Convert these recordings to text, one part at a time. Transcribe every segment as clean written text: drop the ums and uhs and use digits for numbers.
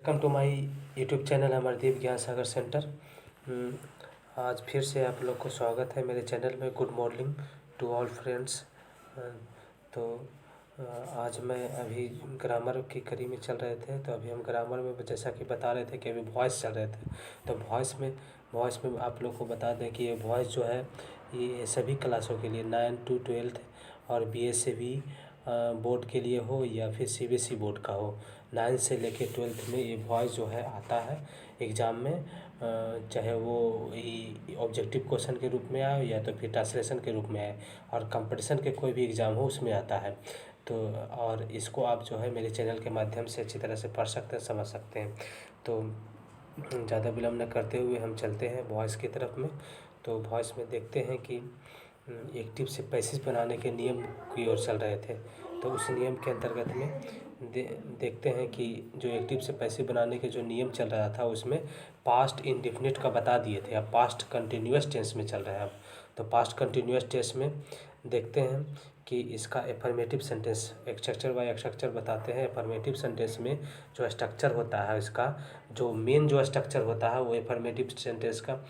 Welcome to my YouTube channel Amardeep Gyan Sagar centre. आज फिर से आप लोग को स्वागत है मेरे चैनल में। Good morning to all friends. तो आज मैं अभी ग्रामर की कड़ी में चल रहे थे, तो अभी हम ग्रामर में जैसा कि बता रहे थे कि अभी वॉइस चल रहे थे। तो वॉइस में आप लोग को बता दें कि ये वॉइस जो है ये सभी क्लासों के लिए 9 to 12 और BSc बोर्ड के लिए हो या फिर CBSE बोर्ड का हो, 9 से लेके 12 में ये वॉइस जो है आता है एग्ज़ाम में। चाहे वो ऑब्जेक्टिव क्वेश्चन के रूप में आए या तो फिर ट्रांसलेशन के रूप में आए, और कंपटीशन के कोई भी एग्ज़ाम हो उसमें आता है। तो और इसको आप जो है मेरे चैनल के माध्यम से अच्छी तरह से पढ़ सकते हैं, समझ सकते हैं। तो ज़्यादा विलम्ब न करते हुए हम चलते हैं वॉइस की तरफ में। तो वॉइस में देखते हैं कि एक्टिव से पैसिव बनाने के नियम की ओर चल रहे थे। तो उस नियम के अंतर्गत में देखते हैं कि जो एक्टिव से पैसिव बनाने के जो नियम चल रहा था उसमें पास्ट इंडेफिनिट का बता दिए थे। अब पास्ट कंटिन्यूअस टेंस में चल रहा है। अब तो पास्ट कंटिन्यूअस टेंस में देखते हैं कि इसका affirmative sentence structure bye structure बताते हैं। एफर्मेटिव सेंटेंस में जो स्ट्रक्चर होता है, इसका जो मेन जो स्ट्रक्चर होता है वो एफर्मेटिव सेंटेंस का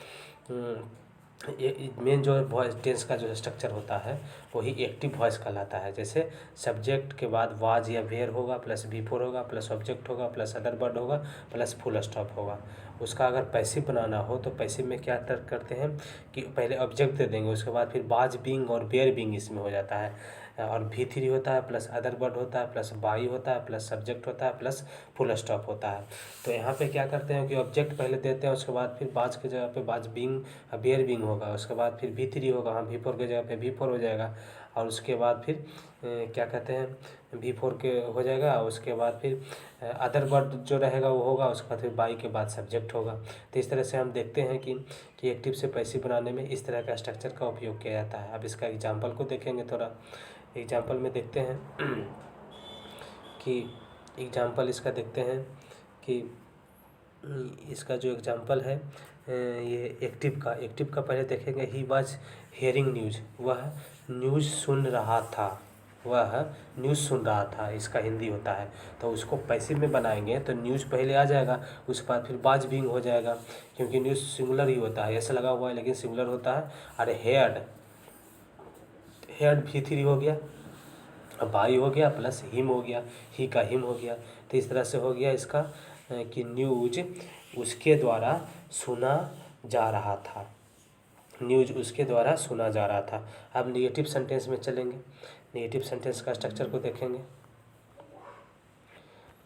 ये मेन जो वॉइस टेंस का जो स्ट्रक्चर होता है वही एक्टिव वॉइस कहलाता है। जैसे सब्जेक्ट के बाद वाज या वेयर होगा, प्लस बिफोर होगा, प्लस ऑब्जेक्ट होगा, प्लस अदर वर्ड होगा, प्लस फुल स्टॉप होगा। उसका अगर पैसिव बनाना हो तो पैसिव में क्या तर्क करते हैं कि पहले ऑब्जेक्ट दे देंगे, उसके बाद फिर वाज बीइंग और वेयर बीइंग इसमें हो जाता है, और V3 होता है, प्लस अदर वर्ड होता है, प्लस बाई होता है, प्लस सब्जेक्ट होता है, प्लस फुल स्टॉप होता है। तो यहाँ पे क्या करते हैं कि ऑब्जेक्ट पहले देते हैं, उसके बाद फिर बाज की जगह पे बाज बीइंग वेयर बीइंग होगा, उसके बाद फिर V3 होगा, हाँ V4 की जगह पे V4 हो जाएगा, और उसके बाद फिर क्या कहते हैं V4 के हो जाएगा, उसके बाद फिर अदर वर्ड जो रहेगा वो होगा, उसके बाद फिर बाई के बाद सब्जेक्ट होगा। तो इस तरह से हम देखते हैं कि एक्टिव से पैसिव बनाने में इस तरह का स्ट्रक्चर का उपयोग किया जाता है। अब इसका एग्जाम्पल को देखेंगे। थोड़ा एग्जाम्पल में देखते हैं कि एग्जाम्पल इसका देखते हैं कि इसका जो एग्जाम्पल है ये एक्टिव का पहले देखेंगे। ही वाज हेयरिंग न्यूज़, वह न्यूज़ सुन रहा था, वह न्यूज़ सुन रहा था, इसका हिंदी होता है। तो उसको पैसिव में बनाएंगे तो न्यूज़ पहले आ जाएगा, उसके बाद फिर वाज बीइंग हो जाएगा, क्योंकि न्यूज़ सिंगुलर ही होता है, ऐसा लगा हुआ है लेकिन सिंगुलर होता है। अरे हेयर्ड V3 हो गया, बाई हो गया, प्लस हिम हो गया, ही का हिम हो गया। तो इस तरह से हो गया इसका कि न्यूज उसके द्वारा सुना जा रहा था, न्यूज उसके द्वारा सुना जा रहा था। अब नेगेटिव सेंटेंस में चलेंगे, नेगेटिव सेंटेंस का स्ट्रक्चर को देखेंगे।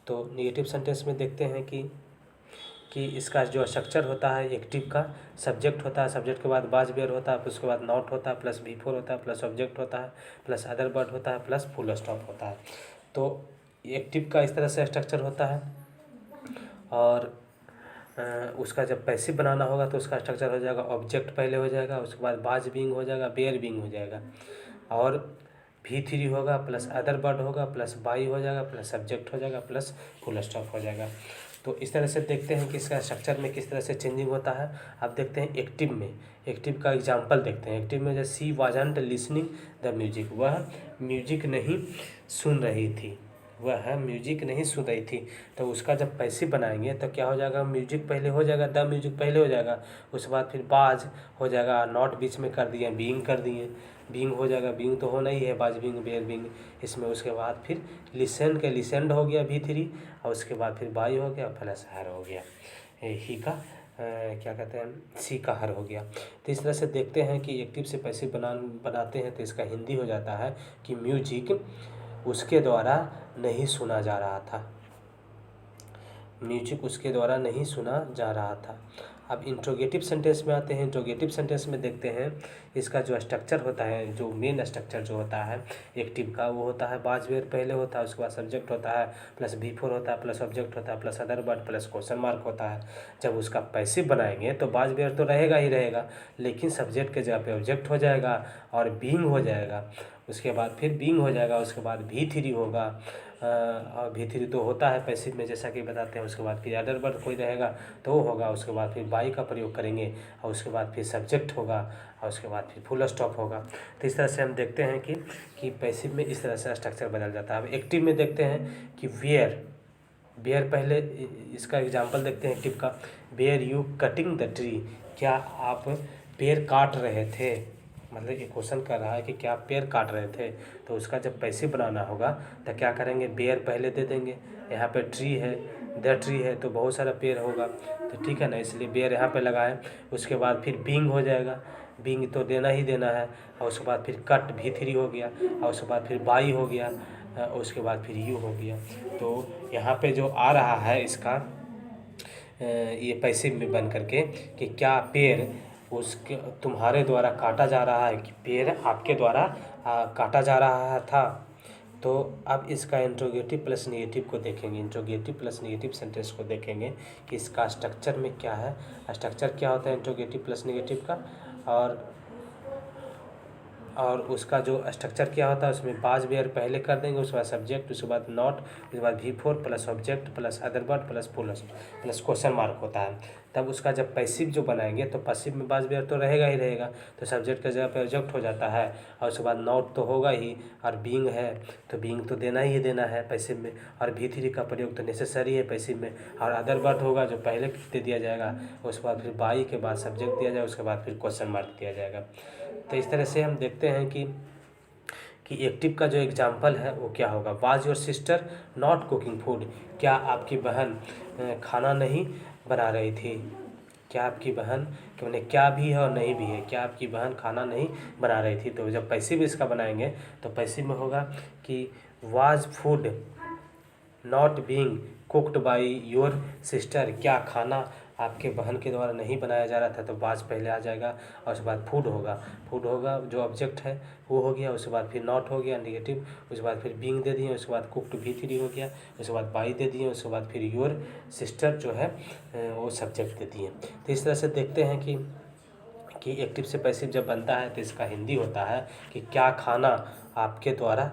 तो नेगेटिव सेंटेंस में देखते हैं कि इसका जो स्ट्रक्चर होता है एक्टिव का, सब्जेक्ट होता है, सब्जेक्ट के बाद वाज वेयर होता है, फिर उसके बाद नॉट होता है, प्लस V4 होता है, प्लस ऑब्जेक्ट होता है, प्लस अदर वर्ड होता है, प्लस फुल स्टॉप होता है। तो एक्टिव का इस तरह से स्ट्रक्चर होता है। और उसका जब पैसिव बनाना होगा तो उसका स्ट्रक्चर हो जाएगा, ऑब्जेक्ट पहले हो जाएगा, उसके बाद वाज बीइंग हो जाएगा, वेयर बीइंग हो जाएगा, और V3 होगा, प्लस अदर वर्ड होगा, प्लस बाई हो जाएगा, प्लस सब्जेक्ट हो जाएगा, प्लस फुल स्टॉप हो जाएगा। तो इस तरह से देखते हैं कि इसका स्ट्रक्चर में किस तरह से चेंजिंग होता है। अब देखते हैं एक्टिव में, एक्टिव का एग्जांपल देखते हैं। एक्टिव में जैसे सी वाजंट लिसनिंग द म्यूजिक, वह म्यूजिक नहीं सुन रही थी, वह म्यूजिक नहीं सुन रही थी। तो उसका जब पैसिव बनाएंगे तो क्या हो जाएगा, म्यूजिक पहले हो जाएगा, द म्यूजिक पहले हो जाएगा, उसके बाद फिर बाज हो जाएगा, नॉट बीच में कर दिए, बीइंग कर दिए, बीइंग हो जाएगा, बीइंग तो होना ही है, बाज बीइंग वेयर बीइंग इसमें। उसके बाद फिर लिसन के लिसेंड हो गया V3, और उसके बाद फिर बाई हो गया, प्लस हर हो गया, ही का क्या कहते हैं सी का हर हो गया। तो इस तरह से देखते हैं कि एक्टिव से पैसिव बनाते हैं तो इसका हिंदी हो जाता है कि म्यूजिक उसके द्वारा नहीं सुना जा रहा था, म्यूजिक उसके द्वारा नहीं सुना जा रहा था। अब इंट्रोगेटिव सेंटेंस में आते हैं। इंट्रोगेटिव सेंटेंस में देखते हैं इसका जो स्ट्रक्चर होता है, जो मेन स्ट्रक्चर जो होता है एक्टिव का, वो होता है वाज वेयर पहले होता है, उसके बाद सब्जेक्ट होता है, प्लस V4 होता है, प्लस ऑब्जेक्ट होता है, plus other word, plus question mark होता है। जब उसका पैसिव बनाएंगे तो वाज वेयर तो रहेगा ही रहेगा, लेकिन सब्जेक्ट के जगह पे ऑब्जेक्ट हो जाएगा और बीइंग हो जाएगा, उसके बाद फिर बीइंग हो जाएगा, उसके बाद V3 होगा, और V3 तो होता है पैसिव में जैसा कि बताते हैं। उसके बाद फिर अदर वर्ड कोई रहेगा तो वो होगा, उसके बाद फिर बाई का प्रयोग करेंगे, और उसके बाद फिर सब्जेक्ट होगा, और उसके बाद फिर फुल स्टॉप होगा। तो इस तरह से हम देखते हैं कि पैसिव में इस तरह से स्ट्रक्चर बदल जाता है। अब एक्टिव में देखते हैं कि वेयर बेयर पहले इसका एग्जांपल देखते हैं टिप का। Are you cutting the tree, क्या आप पेड़ काट रहे थे, मतलब ये क्वेश्चन कर रहा है कि क्या आप पेड़ काट रहे थे। तो उसका जब पैसिव बनाना होगा तो क्या करेंगे, बेयर पहले दे देंगे। यहाँ पे ट्री है, द ट्री है तो बहुत सारा पेड़ होगा, तो ठीक है ना, इसलिए बेयर यहाँ पे लगाएं। उसके बाद फिर बींग हो जाएगा, बींग तो देना ही देना है। और उसके बाद फिर कट V3 हो गया, और उसके बाद फिर बाई हो गया, और उसके बाद फिर यू हो गया। तो यहाँ पे जो आ रहा है इसका ये पैसिव में बन करके कि क्या पेड़ उसके तुम्हारे द्वारा काटा जा रहा है, कि पेड़ आपके द्वारा काटा जा रहा था। तो अब इसका इंट्रोगेटिव प्लस नेगेटिव को देखेंगे, इंट्रोगेटिव प्लस नेगेटिव सेंटेंस को देखेंगे कि इसका स्ट्रक्चर में क्या है, स्ट्रक्चर क्या होता है इंट्रोगेटिव प्लस नेगेटिव का, और उसका जो स्ट्रक्चर क्या होता है उसमें बाज बेयर पहले कर देंगे, उसके बाद सब्जेक्ट, उसके बाद नॉट, उसके बाद V4 plus object plus other word plus plus question mark होता है। तब उसका जब पैसिव जो बनाएंगे तो पैसिव में बाज बेयर तो रहेगा ही रहेगा, तो सब्जेक्ट की जगह पे ऑब्जेक्ट हो जाता है, और उसके बाद नॉट तो होगा ही, और बीइंग है तो बीइंग तो देना ही देना है पैसिव में, और V3 का प्रयोग तो नेसेसरी है पैसिव में, और अदर वर्ड होगा जो पहले दे दिया जाएगा, उसके बाद फिर बाई के बाद सब्जेक्ट दिया जाएगा, उसके बाद फिर क्वेश्चन मार्क दिया जाएगा। तो इस तरह से हम देखते हैं कि एक्टिव का जो एग्जाम्पल है वो क्या होगा। Was your sister not cooking food, क्या आपकी बहन खाना नहीं बना रही थी, क्या आपकी बहन कि मैंने क्या भी है और नहीं भी है, क्या आपकी बहन खाना नहीं बना रही थी। तो जब पैसिव इसका बनाएंगे तो पैसिव में होगा कि was food not being cooked by your sister, क्या खाना आपके बहन के द्वारा नहीं बनाया जा रहा था, तो बाज पहले आ जाएगा, और उसके बाद फूड होगा जो ऑब्जेक्ट है वो हो गया, उसके बाद फिर नॉट हो गया नेगेटिव, उसके बाद फिर बीइंग दे दिए, उसके बाद कुक्ड V3 हो गया, उसके बाद बाई दे दिए, उसके बाद फिर योर सिस्टर जो है वो सब्जेक्ट दे दिए। तो इस तरह से देखते हैं कि एक्टिव से पैसिव जब बनता है तो इसका हिंदी होता है कि क्या खाना आपके द्वारा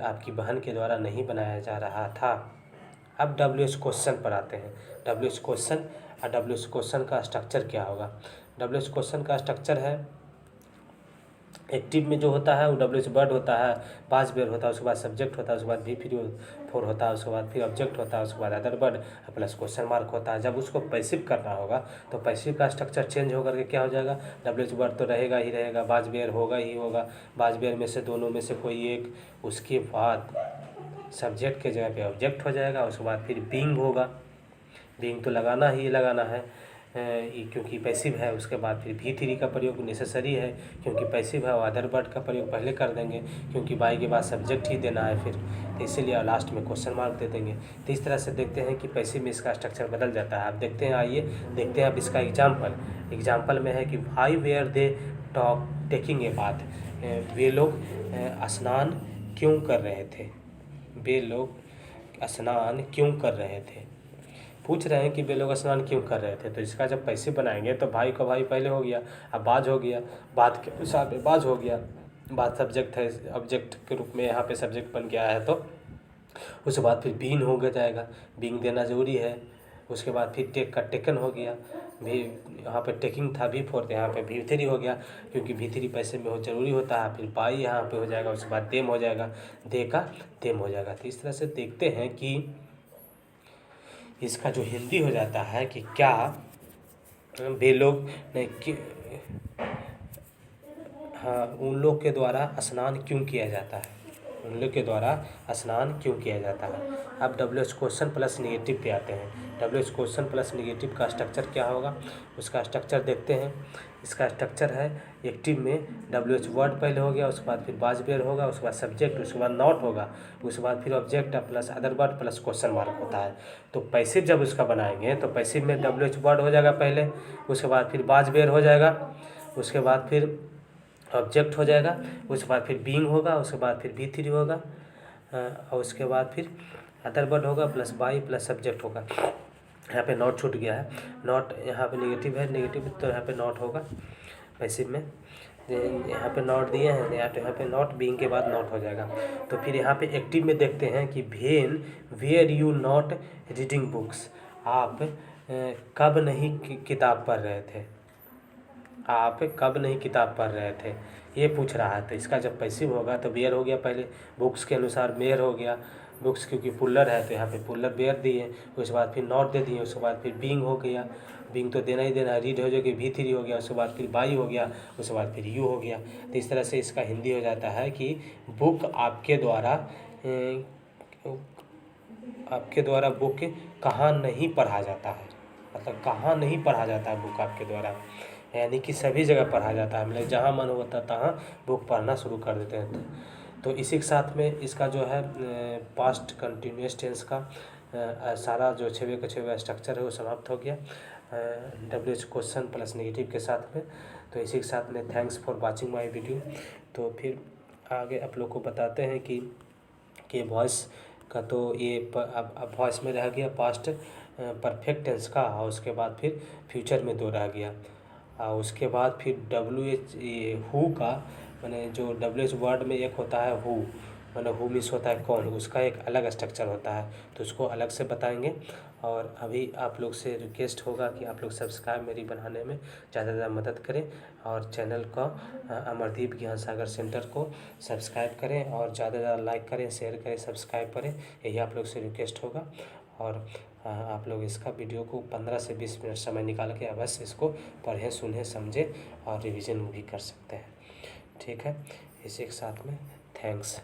आपकी बहन के द्वारा नहीं बनाया जा रहा था। अब WH क्वेश्चन पर आते हैं। WH क्वेश्चन और WH क्वेश्चन का स्ट्रक्चर क्या होगा। WH क्वेश्चन का स्ट्रक्चर है, एक्टिव में जो होता है वो WH वर्ड होता है, पांच बेर होता है, उसके बाद सब्जेक्ट होता है, उसके बाद V4 होता है, उसके बाद फिर ऑब्जेक्ट होता है, उसके बाद other word plus question mark होता है। जब उसको पैसिव करना होगा तो पैसिव का स्ट्रक्चर चेंज होकर के क्या हो जाएगा, WH वर्ड तो रहेगा ही रहेगा, बाज बेर होगा ही होगा, बाज बेर में से दोनों में से कोई एक, उसके बाद सब्जेक्ट के जगह पे ऑब्जेक्ट हो जाएगा, उसके बाद फिर बीइंग होगा, बीइंग तो लगाना ही लगाना है क्योंकि पैसिव है। उसके बाद फिर V3 का प्रयोग नेसेसरी है क्योंकि पैसिव है, और अदर वर्ड का प्रयोग पहले कर देंगे क्योंकि बाई के बाद सब्जेक्ट ही देना है फिर, तो इसीलिए लास्ट में क्वेश्चन मार्क दे देंगे। तो इस तरह से देखते हैं कि पैसिव में इसका स्ट्रक्चर बदल जाता है। अब देखते हैं, आइए देखते हैं अब इसका एग्जाम्पल में है कि why where they talk taking a bath, वे लोग स्नान क्यों कर रहे थे, वे लोग स्नान क्यों कर रहे थे, पूछ रहे हैं कि वे लोग स्नान क्यों कर रहे थे। तो इसका जब पैसिव बनाएंगे तो भाई का भाई पहले हो गया, अब बाज हो गया, बात के अनुसार में बाज हो गया, बात सब्जेक्ट है, ऑब्जेक्ट के रूप में यहाँ पे सब्जेक्ट बन गया है, तो उसके बाद फिर बीन हो गया जाएगा, बीइंग देना जरूरी है। उसके बाद फिर टेक का टेकन हो गया, भी यहाँ पे टेकिंग था V4, यहाँ पे V3 हो गया क्योंकि V3 पैसे में हो जरूरी होता है। फिर बाई यहाँ पे हो जाएगा, उसके बाद देम हो जाएगा, दे का देम हो जाएगा। तो इस तरह से देखते हैं कि इसका जो हिंदी हो जाता है कि क्या वे लोग हाँ उन लोग के द्वारा स्नान क्यों किया जाता है, उन लोग के द्वारा स्नान क्यों किया जाता है। अब WH क्वेश्चन प्लस नेगेटिव पे आते हैं। WH क्वेश्चन प्लस नेगेटिव का स्ट्रक्चर क्या होगा, उसका स्ट्रक्चर देखते हैं। इसका स्ट्रक्चर है, एक्टिव में WH वर्ड पहले हो गया, उसके बाद फिर बाज बेर होगा, उसके बाद सब्जेक्ट, उसके बाद नॉट होगा, उसके बाद फिर object plus other word plus question mark होता है। तो पैसिव जब उसका बनाएंगे तो पैसिव में WH वर्ड हो जाएगा पहले, उसके बाद फिर बाज बेर हो जाएगा, उसके बाद फिर ऑब्जेक्ट हो जाएगा, उसके बाद फिर बीइंग होगा, उसके बाद फिर V3 होगा, और उसके बाद फिर अदर वर्ड होगा प्लस बाई प्लस सब्जेक्ट होगा। यहाँ पे नॉट छूट गया है, नॉट यहाँ पे नेगेटिव है, नेगेटिव तो यहाँ पे नॉट होगा पैसिव में, यहाँ पे नॉट दिए हैं, यहाँ पे नॉट, बीइंग के बाद नॉट हो जाएगा। तो फिर यहाँ पे एक्टिव में देखते हैं कि when were you not reading books, आप कब नहीं किताब पढ़ रहे थे, आप कब नहीं किताब पढ़ रहे थे, ये पूछ रहा है। तो इसका जब पैसिव होगा तो वेयर हो गया पहले, बुक्स के अनुसार वेयर हो गया, बुक्स क्योंकि पुल्लर है तो यहाँ पे पुल्लर बेयर दिए, उसके बाद फिर नॉट दे दिए, उसके बाद फिर बीइंग हो गया, बीइंग तो देना ही देना है, रीड हो जाएगी V3 हो गया, उसके बाद फिर बाई हो गया, उसके बाद फिर यू हो गया। तो इस तरह से इसका हिंदी हो जाता है कि बुक आपके द्वारा बुक कहाँ नहीं पढ़ा जाता है, मतलब कहाँ नहीं पढ़ा जाता है बुक आपके द्वारा, यानी कि सभी जगह पढ़ा जाता है, मतलब जहाँ मन होता है तहाँ बुक पढ़ना शुरू कर देते हैं। तो इसी के साथ में इसका जो है पास्ट कंटिन्यूअस टेंस का सारा जो 6वें का 6वां स्ट्रक्चर है वो समाप्त हो गया WH क्वेश्चन प्लस नेगेटिव के साथ में। तो इसी के साथ में thanks for watching my video. तो फिर आगे आप लोग को बताते हैं कि वॉइस का तो ये अब वॉइस में रह गया पास्ट परफेक्ट टेंस का, और उसके बाद फिर फ्यूचर में 2 रह गया, और उसके बाद फिर WH हु का, मैंने जो WH वर्ड में एक होता है हु, मतलब हु मीन्स होता है कौन, उसका एक अलग स्ट्रक्चर होता है, तो उसको अलग से बताएंगे। और अभी आप लोग से रिक्वेस्ट होगा कि आप लोग सब्सक्राइब मेरी बनाने में ज़्यादा से ज़्यादा मदद करें, और चैनल का अमरदीप ज्ञान सागर सेंटर को सब्सक्राइब करें, और ज़्यादा से ज़्यादा लाइक करें, शेयर करें, सब्सक्राइब करें, यही आप लोग से रिक्वेस्ट होगा। और आप लोग इसका वीडियो को 15 से 20 मिनट समय निकाल के अवश्य इसको पढ़ें, सुनें, समझें और रिवीजन भी कर सकते हैं। ठीक है, इसी के साथ में थैंक्स।